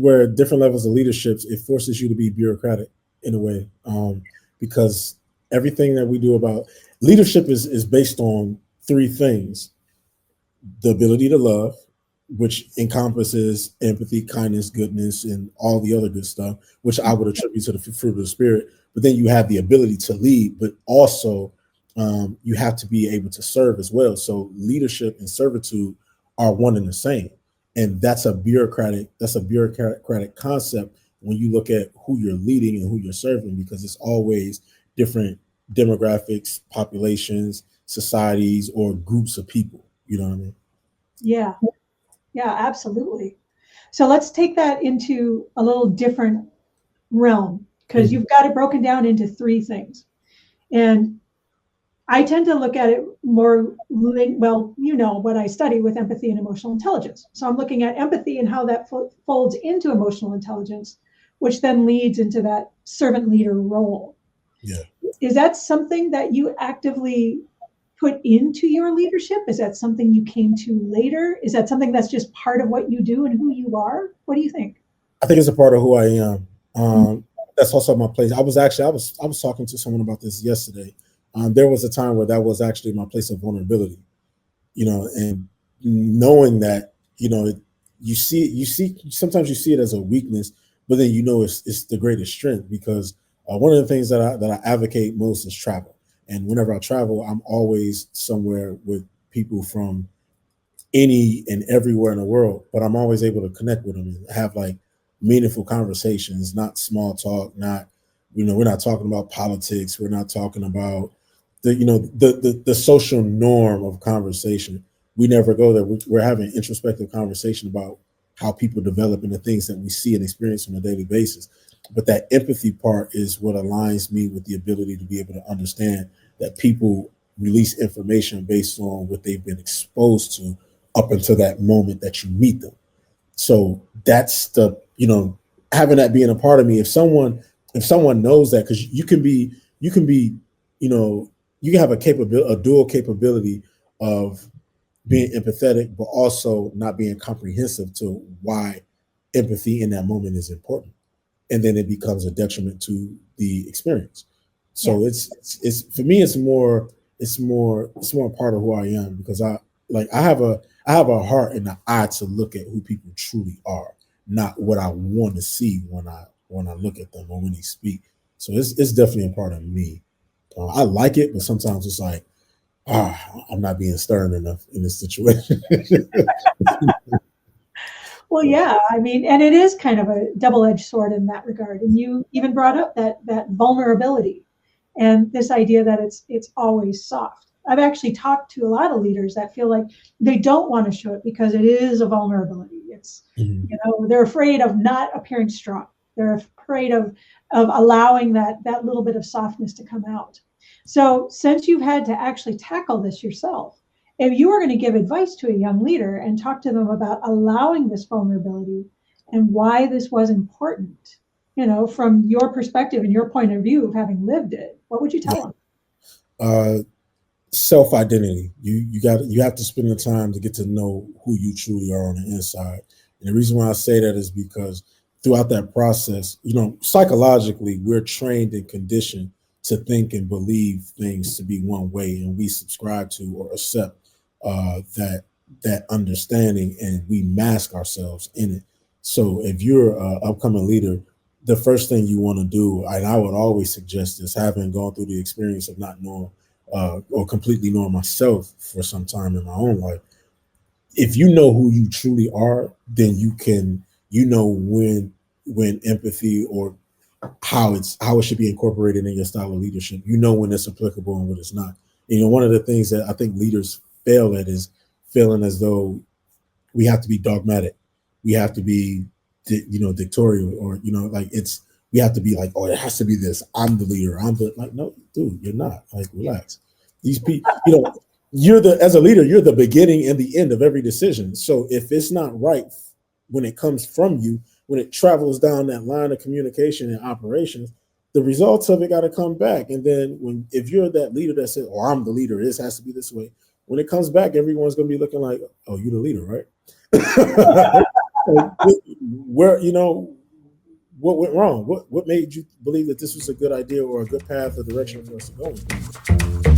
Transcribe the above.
where different levels of leaderships, it forces you to be bureaucratic in a way, because everything that we do about leadership is based on three things: the ability to love, which encompasses empathy, kindness, goodness, and all the other good stuff, which I would attribute to the fruit of the spirit. But then you have the ability to lead, but also you have to be able to serve as well. So leadership and servitude are one and the same, and that's a bureaucratic concept when you look at who you're leading and who you're serving, because it's always different demographics, populations, societies, or groups of people. You know what I mean? Yeah, yeah, absolutely. So let's take that into a little different realm, because Mhm. you've got it broken down into three things. And I tend to look at it more, well, you know what I study with empathy and emotional intelligence. So I'm looking at empathy and how that folds into emotional intelligence, which then leads into that servant leader role. Yeah. Is that something that you actively put into your leadership? Is that something you came to later? Is that something that's just part of what you do and who you are? What do you think? I think it's a part of who I am. Mhm. That's also my place. I was talking to someone about this yesterday. There was a time where that was actually my place of vulnerability, and knowing that, you see sometimes you see it as a weakness, but then it's the greatest strength, because one of the things that I advocate most is travel. And whenever I travel, I'm always somewhere with people from any and everywhere in the world, but I'm always able to connect with them and have like meaningful conversations, not small talk, not, we're not talking about politics, we're not talking about the social norm of conversation. We never go there. We're having introspective conversation about how people develop and the things that we see and experience on a daily basis. But that empathy part is what aligns me with the ability to be able to understand that people release information based on what they've been exposed to up until that moment that you meet them. So that's having that being a part of me. If someone knows that, because you can be, you know, you can have a dual capability of being empathetic, but also not being comprehensive to why empathy in that moment is important, and then it becomes a detriment to the experience. Yeah. So it's for me, it's more a part of who I am, because I have a heart and an eye to look at who people truly are, not what I want to see when I look at them or when they speak. So it's definitely a part of me. I like it, but sometimes it's like, I'm not being stern enough in this situation. Well, yeah, I mean, and it is kind of a double-edged sword in that regard. And you even brought up that vulnerability and this idea that it's always soft. I've actually talked to a lot of leaders that feel like they don't want to show it because it is a vulnerability. It's, Mhm. they're afraid of not appearing strong. They're afraid of allowing that little bit of softness to come out. So since you've had to actually tackle this yourself, if you were going to give advice to a young leader and talk to them about allowing this vulnerability and why this was important, from your perspective and your point of view of having lived it, what would you tell them? uh, Self identity. You have to spend the time to get to know who you truly are on the inside. And the reason why I say that is because throughout that process, psychologically, we're trained and conditioned to think and believe things to be one way, and we subscribe to or accept that understanding, and we mask ourselves in it. So if you're an upcoming leader, the first thing you want to do, and I would always suggest this, having gone through the experience of not knowing or completely knowing myself for some time in my own life, if you know who you truly are, then you know when empathy or how it should be incorporated in your style of leadership. You know when it's applicable and when it's not. One of the things that I think leaders fail at is feeling as though we have to be dogmatic, we have to be dictatorial, or like we have to be like, oh, it has to be this, I'm the leader, I'm the, like, no, dude, you're not. Like, relax. These people, as a leader, you're the beginning and the end of every decision. So if it's not right when it comes from you, when it travels down that line of communication and operations, the results of it got to come back. And then if you're that leader that said, oh, I'm the leader, this has to be this way, when it comes back, everyone's going to be looking like, oh, you're the leader, right? So, where, what went wrong? What made you believe that this was a good idea or a good path or direction for us to go in?